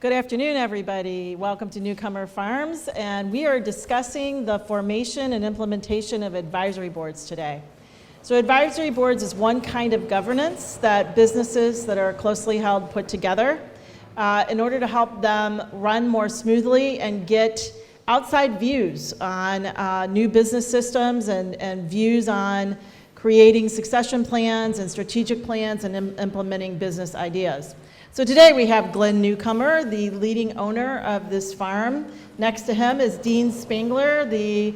Good afternoon, everybody. Welcome to Newcomer Farms, and we are discussing the formation and implementation of advisory boards today. So advisory boards is one kind of governance that businesses that are closely held put together in order to help them run more smoothly and get outside views on new business systems and views on creating succession plans and strategic plans and implementing business ideas. So today we have Glen Newcomer, the leading owner of this farm. Next to him is Dean Spangler, the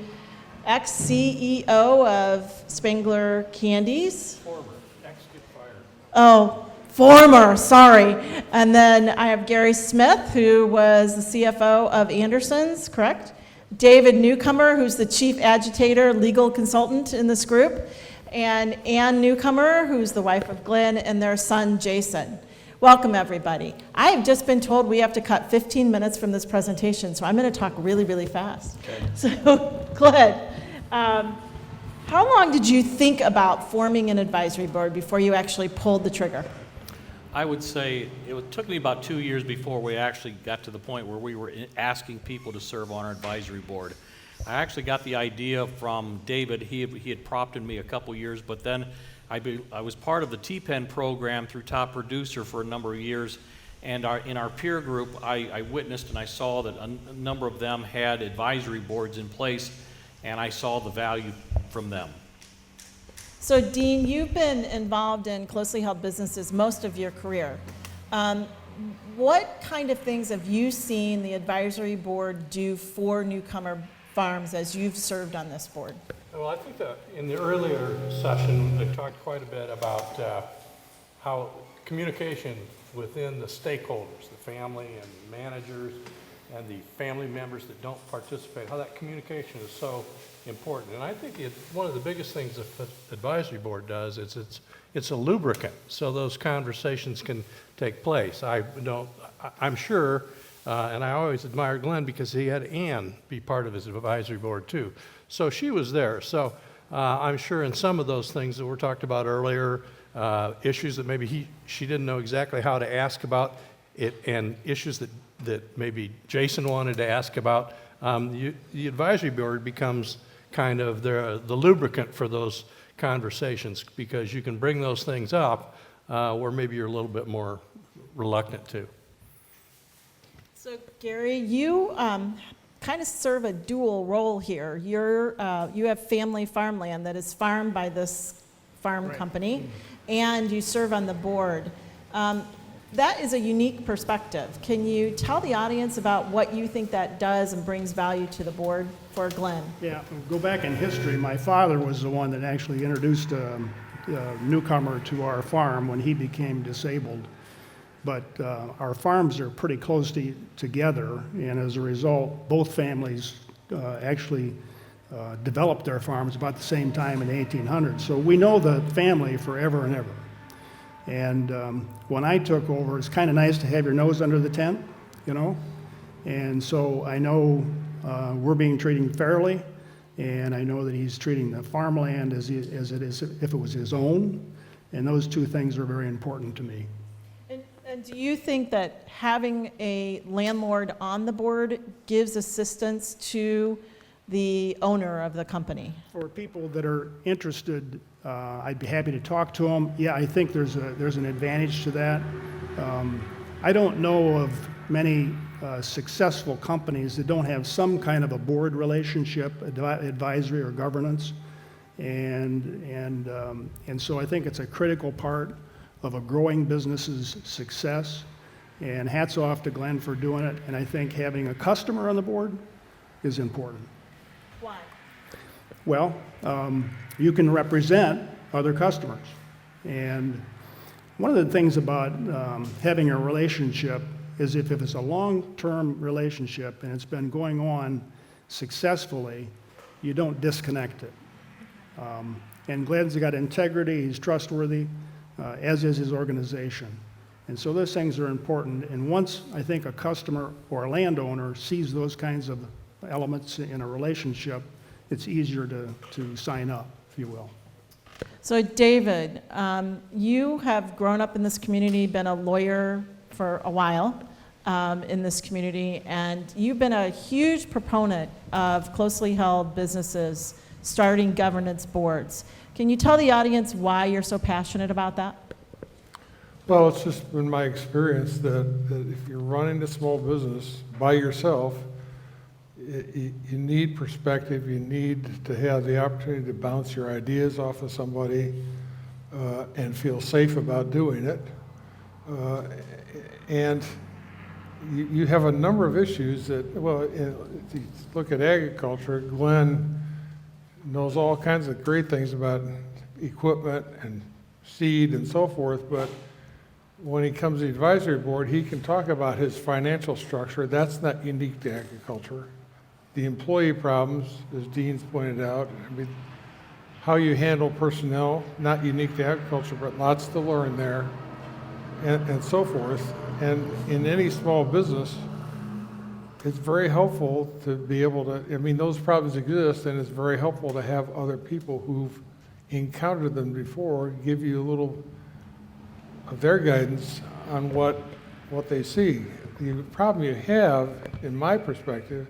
ex-CEO of Spangler Candies. Former, ex get fired. Oh, former, sorry. And then I have Gary Smith, who was the CFO of Anderson's, correct? David Newcomer, who's the chief agitator, legal consultant in this group. And Ann Newcomer, who's the wife of Glen, and their son, Jason. Welcome, everybody. I have just been told we have to cut 15 minutes from this presentation, so I'm going to talk really, really fast. Okay. So, Glen, how long did you think about forming an advisory board before you actually pulled the trigger? I would say it took me about 2 years before we actually got to the point where we were asking people to serve on our advisory board. I actually got the idea from David. He had prompted me a couple years, but then I was part of the T-Pen program through Top Producer for a number of years, and in our peer group, I witnessed and I saw that a number of them had advisory boards in place, and I saw the value from them. So, Dean, you've been involved in closely held businesses most of your career. What kind of things have you seen the advisory board do for Newcomer Farms as you've served on this board? Well, I think that in the earlier session, I talked quite a bit about how communication within the stakeholders, the family and managers and the family members that don't participate, how that communication is so important. And I think one of the biggest things that the advisory board does is it's a lubricant so those conversations can take place. I'm sure, and I always admired Glenn because he had Ann be part of his advisory board too. So she was there. So I'm sure in some of those things that were talked about earlier, issues that maybe she didn't know exactly how to ask about it, and issues that maybe Jason wanted to ask about, the advisory board becomes kind of the lubricant for those conversations, because you can bring those things up where maybe you're a little bit more reluctant to. So, Gary, you kind of serve a dual role here. You have family farmland that is farmed by this farm company, and you serve on the board. That is a unique perspective. Can you tell the audience about what you think that does and brings value to the board for Glen? Yeah, go back in history. My father was the one that actually introduced Newcomer to our farm when he became disabled. But our farms are pretty close together, and as a result, both families actually developed their farms about the same time in the 1800s. So we know the family forever and ever. And when I took over, it's kind of nice to have your nose under the tent, you know? And so I know we're being treated fairly, and I know that he's treating the farmland as it is if it was his own, and those two things are very important to me. And do you think that having a landlord on the board gives assistance to the owner of the company? For people that are interested, I'd be happy to talk to them. Yeah, I think there's an advantage to that. I don't know of many successful companies that don't have some kind of a board relationship, advisory or governance, and so I think it's a critical part of a growing business's success. And hats off to Glenn for doing it. And I think having a customer on the board is important. Why? Well, you can represent other customers. And one of the things about having a relationship is if it's a long-term relationship and it's been going on successfully, you don't disconnect it. And Glenn's got integrity, he's trustworthy, as is his organization. And so those things are important. And once I think a customer or a landowner sees those kinds of elements in a relationship, it's easier to sign up, if you will. So David, you have grown up in this community, been a lawyer for a while. in this community, and you've been a huge proponent of closely held businesses starting governance boards. Can you tell the audience why you're so passionate about that? Well, it's just been my experience that if you're running a small business by yourself, you need perspective, you need to have the opportunity to bounce your ideas off of somebody and feel safe about doing it. And you have a number of issues that, well, if you look at agriculture, Glen knows all kinds of great things about equipment and seed and so forth, but when he comes to the advisory board, he can talk about his financial structure. That's not unique to agriculture. The employee problems, as Dean's pointed out, I mean, how you handle personnel, not unique to agriculture, but lots to learn there, and so forth. And in any small business, it's very helpful to be able to, I mean, those problems exist, and it's very helpful to have other people who've encountered them before give you a little of their guidance on what they see. The problem you have, in my perspective,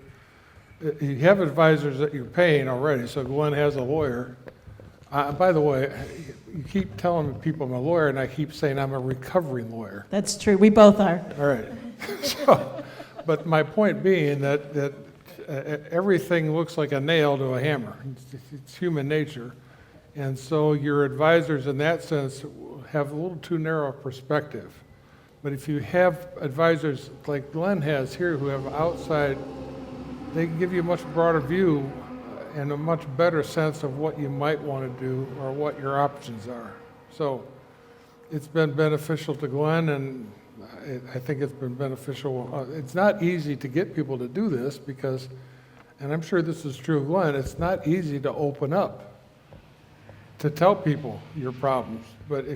you have advisors that you're paying already, so Glen has a lawyer. By the way, you keep telling people I'm a lawyer, and I keep saying I'm a recovering lawyer. That's true, we both are. All right. So, but my point being that everything looks like a nail to a hammer. It's human nature. And so your advisors in that sense have a little too narrow a perspective. But if you have advisors like Glen has here who have outside, they can give you a much broader view and a much better sense of what you might want to do or what your options are. So it's been beneficial to Glen, and I think it's been beneficial. It's not easy to get people to do this because, and I'm sure this is true of Glen, it's not easy to open up, to tell people your problems. But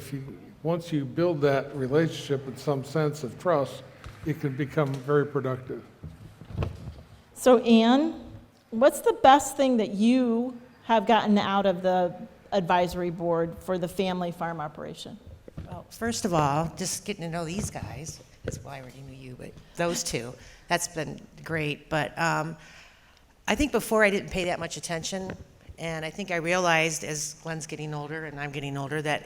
once you build that relationship with some sense of trust, it can become very productive. So Ann, what's the best thing that you have gotten out of the advisory board for the family farm operation? Well, first of all, just getting to know these guys, well, I already knew you, but those two, that's been great. But I think before I didn't pay that much attention, and I think I realized as Glen's getting older and I'm getting older that,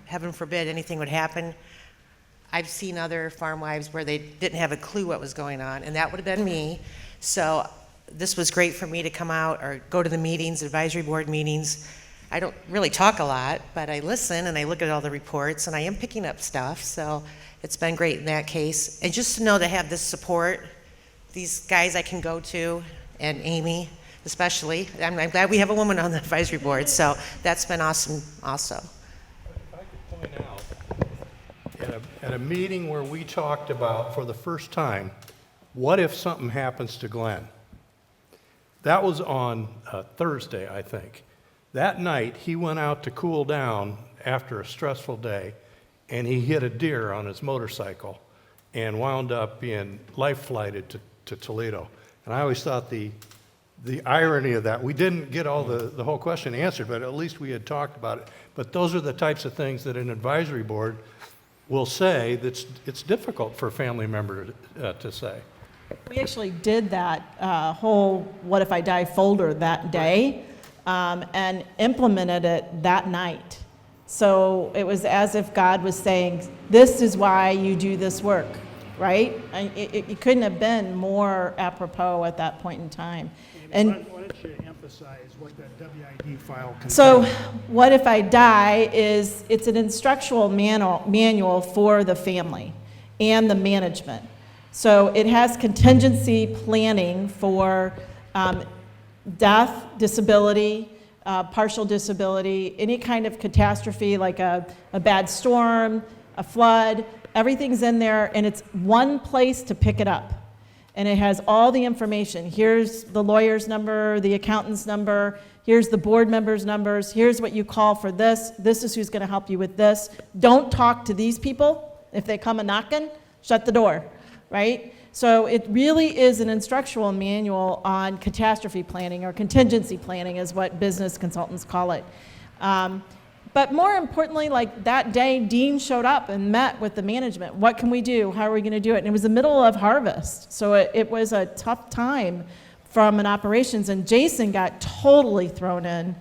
heaven forbid anything would happen. I've seen other farm wives where they didn't have a clue what was going on, and that would have been me. So this was great for me to come out or go to the meetings, advisory board meetings. I don't really talk a lot, but I listen and I look at all the reports, and I am picking up stuff. So it's been great in that case. And just to know to have this support, these guys I can go to, and Amy especially. I'm glad we have a woman on the advisory board, so that's been awesome also. If I could point out, at a meeting where we talked about, for the first time, what if something happens to Glen? That was on Thursday, I think. That night, he went out to cool down after a stressful day, and he hit a deer on his motorcycle and wound up being life-flighted to Toledo. And I always thought the irony of that, we didn't get all the whole question answered, but at least we had talked about it. But those are the types of things that an advisory board will say that it's difficult for a family member to say. We actually did that whole What If I Die folder that day and implemented it that night. So it was as if God was saying, this is why you do this work, right? It couldn't have been more apropos at that point in time. And why don't you emphasize what that WID file contains? so What If I Die it's an instructional manual for the family and the management. So it has contingency planning for death, disability, partial disability, any kind of catastrophe like a bad storm, a flood, everything's in there, and it's one place to pick it up. And it has all the information. Here's the lawyer's number, the accountant's number, here's the board member's numbers, here's what you call for this is who's gonna help you with this. Don't talk to these people. If they come a-knocking, shut the door, right? So it really is an instructional manual on catastrophe planning, or contingency planning is what business consultants call it. But more importantly, like that day, Dean showed up and met with the management. What can we do? How are we going to do it? And it was the middle of harvest, so it was a tough time from an operations. And Jason got totally thrown in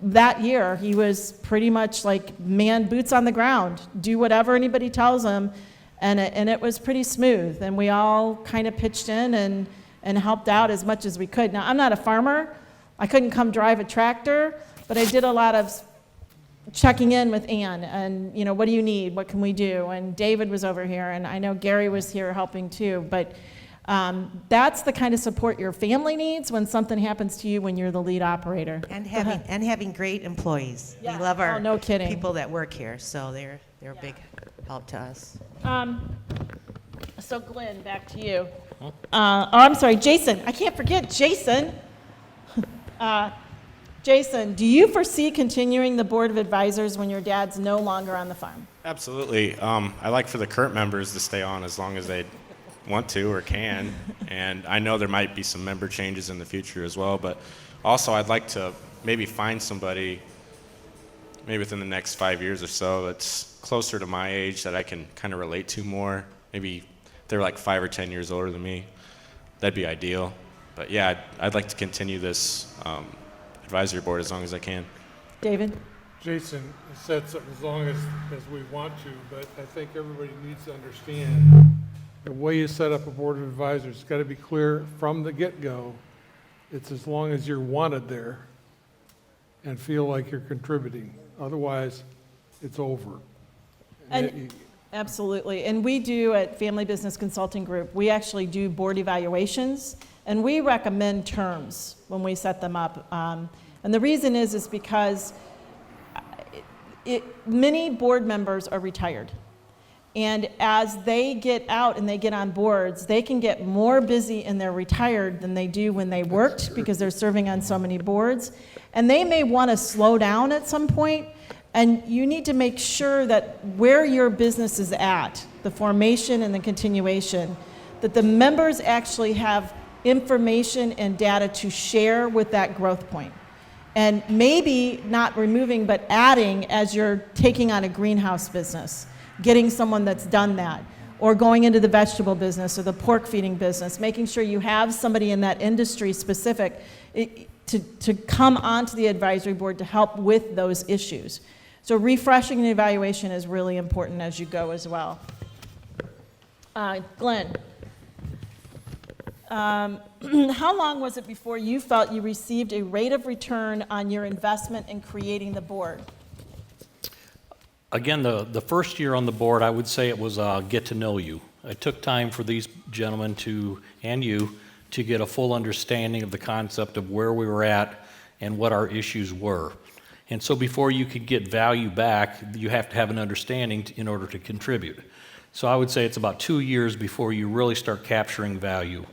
that year. He was pretty much like, man, boots on the ground, do whatever anybody tells him, and it was pretty smooth. And we all kind of pitched in and helped out as much as we could. Now, I'm not a farmer. I couldn't come drive a tractor, but I did a lot of checking in with Ann and, you know, what do you need? What can we do? And David was over here, and I know Gary was here helping too. But that's the kind of support your family needs when something happens to you when you're the lead operator. And having great employees. Yeah. We love our Oh, no kidding. people that work here, so they're a big help to us. So Glenn, back to you. I'm sorry, Jason. I can't forget Jason. Jason, do you foresee continuing the Board of Advisors when your dad's no longer on the farm? Absolutely. I like for the current members to stay on as long as they want to or can, and I know there might be some member changes in the future as well, but also I'd like to maybe find somebody maybe within the next 5 years or so that's closer to my age that I can kind of relate to more. Maybe they're like 5 or 10 years older than me. That'd be ideal. But yeah, I'd like to continue this advisory board as long as I can. David? Jason said something as long as we want to, but I think everybody needs to understand the way you set up a board of advisors. It's got to be clear from the get-go. It's as long as you're wanted there and feel like you're contributing. Otherwise, it's over. And absolutely. And we do at Family Business Consulting Group, we actually do board evaluations, and we recommend terms when we set them up. And the reason is because many board members are retired. And as they get out and they get on boards, they can get more busy and they're retired than they do when they worked because they're serving on so many boards. And they may want to slow down at some point, and you need to make sure that where your business is at, the formation and the continuation, that the members actually have information and data to share with that growth point. And maybe not removing, but adding as you're taking on a greenhouse business, getting someone that's done that, or going into the vegetable business or the pork feeding business, making sure you have somebody in that industry specific to come onto the advisory board to help with those issues. So refreshing and evaluation is really important as you go as well. Glenn, how long was it before you felt you received a rate of return on your investment in creating the board? Again, the first year on the board, I would say it was get to know you. It took time for these gentlemen and you to get a full understanding of the concept of where we were at and what our issues were. And so before you could get value back, you have to have an understanding in order to contribute. So I would say it's about 2 years before you really start capturing value.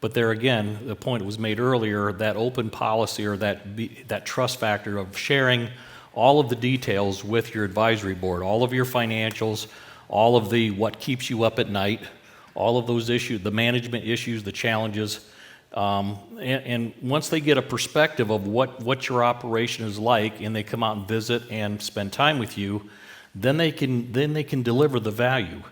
But there again, the point was made earlier, that open policy or that trust factor of sharing all of the details with your advisory board, all of your financials, all of the what keeps you up at night, all of those issues, the management issues, the challenges. And once they get a perspective of what your operation is like and they come out and visit and spend time with you, then they can deliver the value.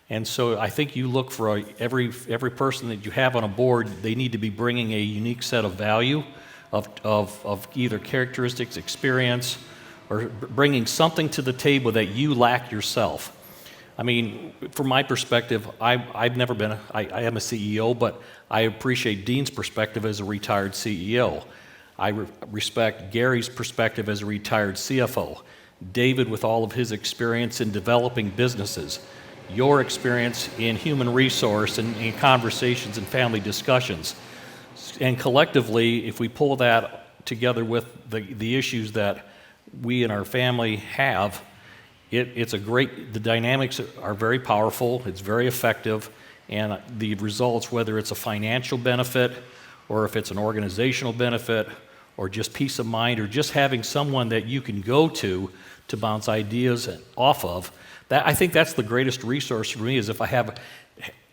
And so I think you look for every person that you have on a board, they need to be bringing a unique set of value of either characteristics, experience, or bringing something to the table that you lack yourself. I mean, from my perspective, I've never been, I am a CEO, but I appreciate Dean's perspective as a retired CEO. I respect Gary's perspective as a retired CFO. David with all of his experience in developing businesses. Your experience in human resource and in conversations and family discussions. And collectively, if we pull that together with the issues that we and our family have, it's a great, the dynamics are very powerful, it's very effective, and the results, whether it's a financial benefit or if it's an organizational benefit or just peace of mind or just having someone that you can go to bounce ideas off of, that I think that's the greatest resource for me is if I have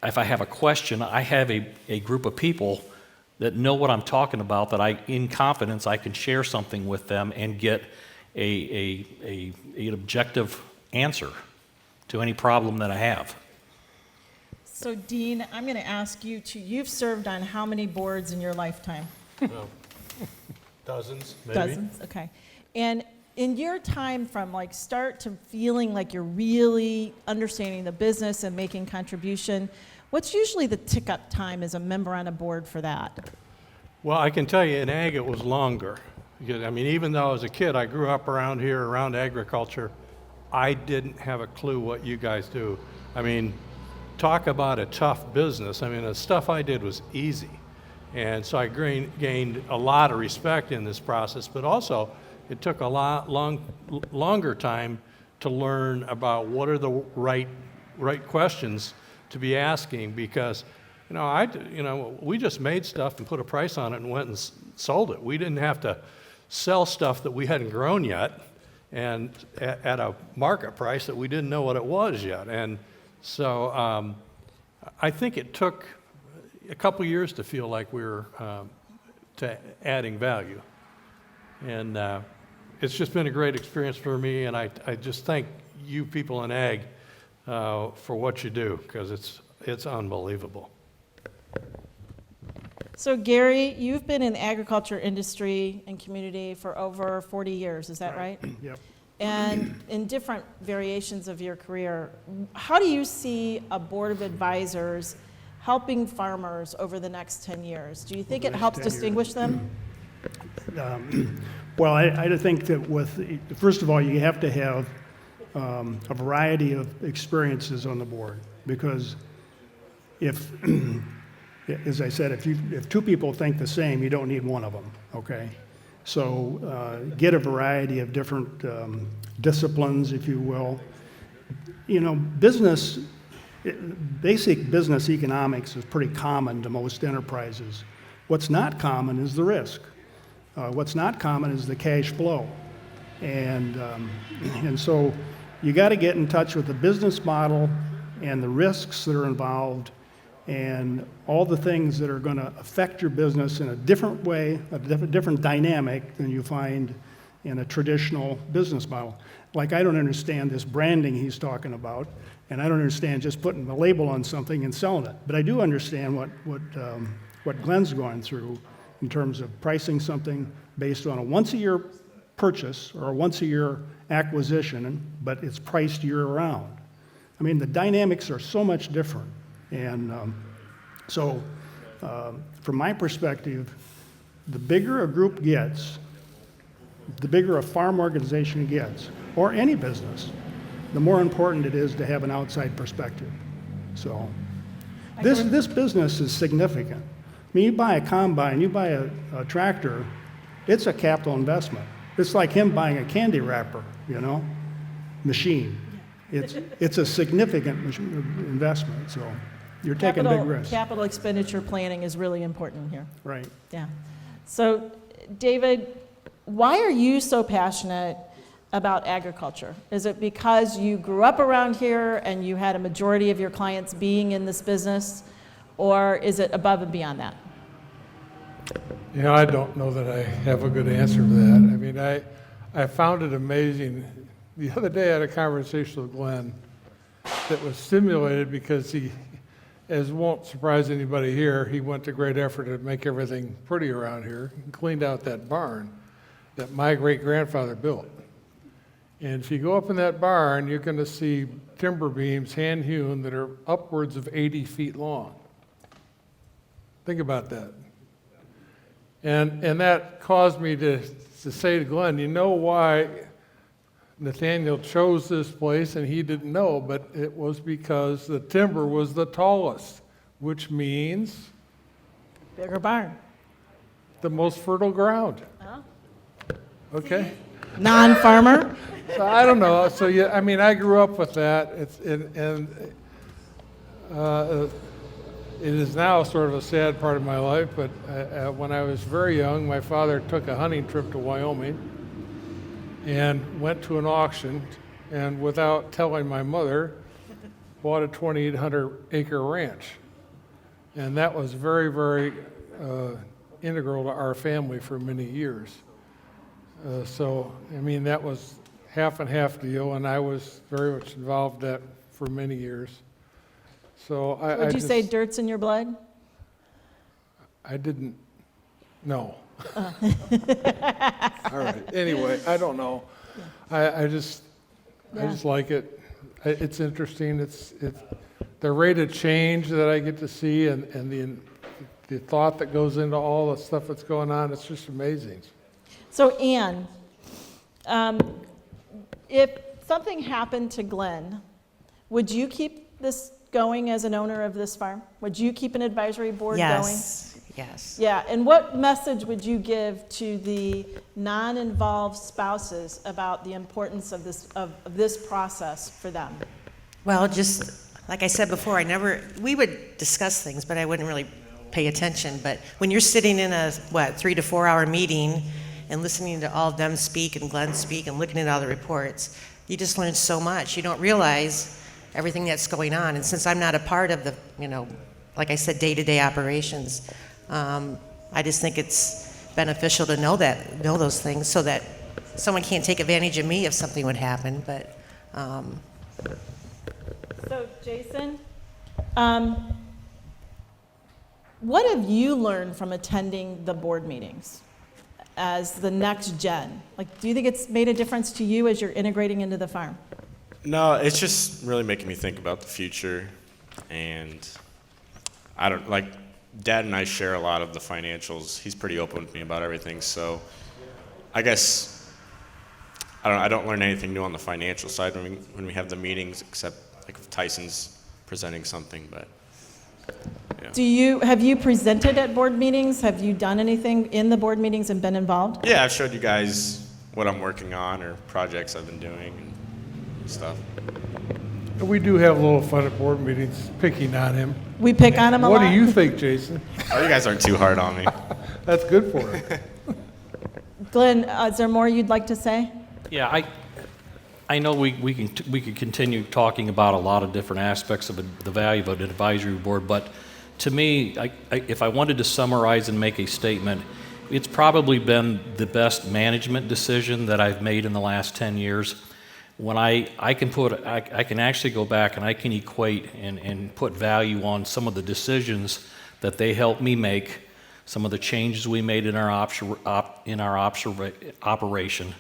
a question, I have a group of people that know what I'm talking about, that in confidence I can share something with them and get an objective answer to any problem that I have. So Dean, I'm going to ask you you've served on how many boards in your lifetime? Dozens, maybe. Dozens, okay. And in your time from like start to feeling like you're really understanding the business and making contribution, what's usually the tick-up time as a member on a board for that? Well, I can tell you in ag it was longer. Because, I mean, even though as a kid I grew up around here, around agriculture, I didn't have a clue what you guys do. I mean, talk about a tough business. I mean, the stuff I did was easy. And so I gained a lot of respect in this process, but also it took a longer time to learn about what are the right questions to be asking, because we just made stuff and put a price on it and went and sold it. We didn't have to sell stuff that we hadn't grown yet and at a market price that we didn't know what it was yet. And so I think it took a couple years to feel like we were adding value. And it's just been a great experience for me, and I just thank you people in ag for what you do, because it's unbelievable. So Gary, you've been in the agriculture industry and community for over 40 years, is that right? Yep. And in different variations of your career, how do you see a board of advisors helping farmers over the next 10 years? Do you think it helps distinguish them? Well, I think that first of all, you have to have a variety of experiences on the board, because if, as I said, if two people think the same, you don't need one of them, okay? So get a variety of different disciplines, if you will. You know, basic business economics is pretty common to most enterprises. What's not common is the risk. What's not common is the cash flow. And so you got to get in touch with the business model and the risks that are involved and all the things that are going to affect your business in a different way, a different dynamic than you find in a traditional business model. Like, I don't understand this branding he's talking about, and I don't understand just putting the label on something and selling it. But I do understand what Glen's going through in terms of pricing something based on a once-a-year purchase or a once-a-year acquisition, but it's priced year-round. I mean, the dynamics are so much different. And so from my perspective, the bigger a group gets, the bigger a farm organization gets, or any business, the more important it is to have an outside perspective. So this business is significant. I mean, you buy a combine, you buy a tractor, it's a capital investment. It's like him buying a candy wrapper, machine. It's a significant investment, so you're taking a big risk. Capital expenditure planning is really important here. Right. Yeah. So, David, why are you so passionate about agriculture? Is it because you grew up around here and you had a majority of your clients being in this business, or is it above and beyond that? I don't know that I have a good answer to that. I mean, I found it amazing. The other day I had a conversation with Glen that was stimulated because he, as won't surprise anybody here, he went to great effort to make everything pretty around here and cleaned out that barn that my great-grandfather built. And if you go up in that barn, you're going to see timber beams hand-hewn that are upwards of 80 feet long. Think about that. And that caused me to say to Glen, you know why Nathaniel chose this place, and he didn't know, but it was because the timber was the tallest, which means Bigger barn. the most fertile ground. Oh. Okay? Non-farmer? So I don't know. So yeah, I mean, I grew up with that. It is now sort of a sad part of my life, but when I was very young, my father took a hunting trip to Wyoming and went to an auction, and without telling my mother, bought a 2,800-acre ranch. And that was very, very integral to our family for many years. So, I mean, that was half and half deal, and I was very much involved in that for many years. So I Would you just, say dirt's in your blood? I didn't, no. All right, anyway, I don't know. I just like it. It's interesting. It's the rate of change that I get to see and the thought that goes into all the stuff that's going on, it's just amazing. So Ann, if something happened to Glenn, would you keep this going as an owner of this farm? Would you keep an advisory board going? Yes. Yeah, and what message would you give to the non-involved spouses about the importance of this process for them? Well, just like I said before, we would discuss things, but I wouldn't really pay attention. But when you're sitting in a, 3 to 4 hour meeting and listening to all of them speak and Glenn speak and looking at all the reports, you just learn so much. You don't realize everything that's going on. And since I'm not a part of the, like I said, day-to-day operations, I just think it's beneficial to know those things so that someone can't take advantage of me if something would happen. But So Jason, what have you learned from attending the board meetings as the next gen? Like, do you think it's made a difference to you as you're integrating into the farm? No, it's just really making me think about the future, and I don't like. Dad and I share a lot of the financials. He's pretty open with me about everything, so I guess I don't learn anything new on the financial side when we have the meetings, except like if Tyson's presenting something. But yeah. Have you presented at board meetings? Have you done anything in the board meetings and been involved? Yeah, I've showed you guys what I'm working on or projects I've been doing and stuff. We do have a little fun at board meetings, picking on him. We pick on him a lot. What do you think, Jason? Oh, you guys aren't too hard on me. That's good for him. Glenn, is there more you'd like to say? Yeah, I know we could continue talking about a lot of different aspects of the value of an advisory board, but to me, if I wanted to summarize and make a statement, it's probably been the best management decision that I've made in the last 10 years. When I can actually go back and I can equate and put value on some of the decisions that they helped me make, some of the changes we made in our operation,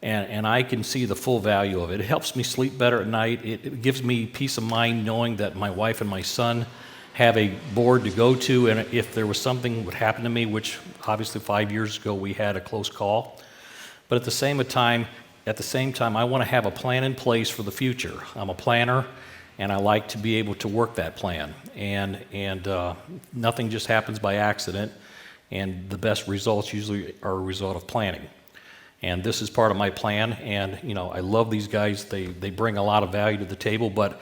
and I can see the full value of it. It helps me sleep better at night. It gives me peace of mind knowing that my wife and my son have a board to go to, and if there was something would happen to me, which obviously 5 years ago we had a close call, but at the same time, I want to have a plan in place for the future. I'm a planner, and I like to be able to work that plan. And nothing just happens by accident, and the best results usually are a result of planning. And this is part of my plan, and I love these guys. They bring a lot of value to the table, but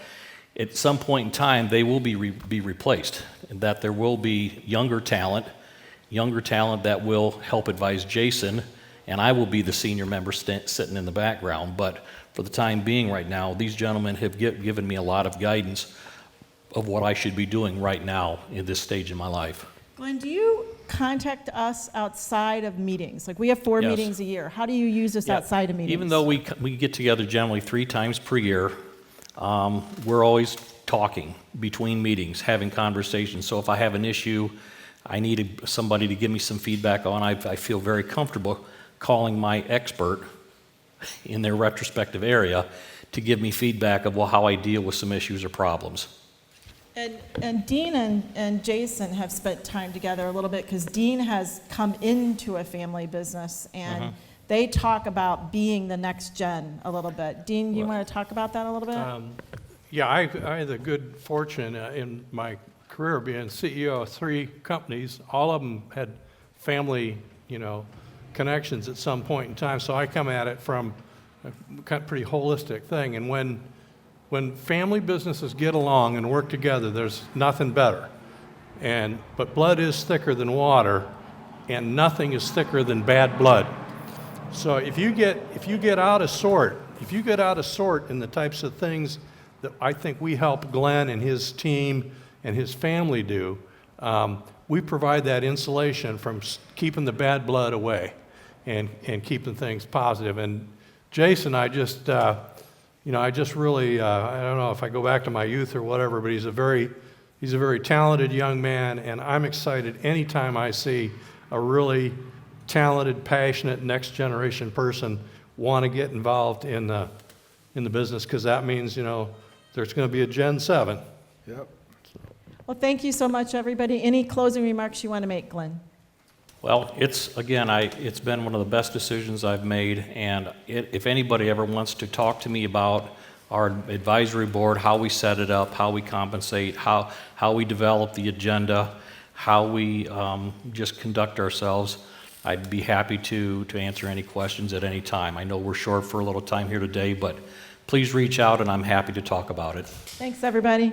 at some point in time, they will be replaced, and that there will be younger talent that will help advise Jason, and I will be the senior member sitting in the background. But for the time being right now, these gentlemen have given me a lot of guidance of what I should be doing right now in this stage in my life. Glenn, do you contact us outside of meetings? Like, we have 4 Yes. meetings a year. How do you use us Yeah. outside of meetings? Even though we get together generally 3 times per year, we're always talking between meetings, having conversations. So if I have an issue I need somebody to give me some feedback on, I feel very comfortable calling my expert in their retrospective area to give me feedback of how I deal with some issues or problems. And Dean and Jason have spent time together a little bit because Dean has come into a family business, and they talk about being the next gen a little bit. Dean, you want to talk about that a little bit? Yeah, I had the good fortune in my career being CEO of 3 companies. All of them had family, connections at some point in time. So I come at it from a kind of pretty holistic thing. And when family businesses get along and work together, there's nothing better. But blood is thicker than water, and nothing is thicker than bad blood. So if you get out of sort in the types of things that I think we help Glenn and his team and his family do, we provide that insulation from keeping the bad blood away. and keeping things positive. And Jason, I just really, I don't know if I go back to my youth or whatever, but he's a very talented young man, and I'm excited anytime I see a really talented, passionate, next generation person want to get involved in the business, because that means, there's going to be a Gen 7. Yep. Well, thank you so much, everybody. Any closing remarks you want to make, Glenn? Well, it's been one of the best decisions I've made, and if anybody ever wants to talk to me about our advisory board, how we set it up, how we compensate, how we develop the agenda, how we just conduct ourselves, I'd be happy to answer any questions at any time. I know we're short for a little time here today, but please reach out and I'm happy to talk about it. Thanks, everybody.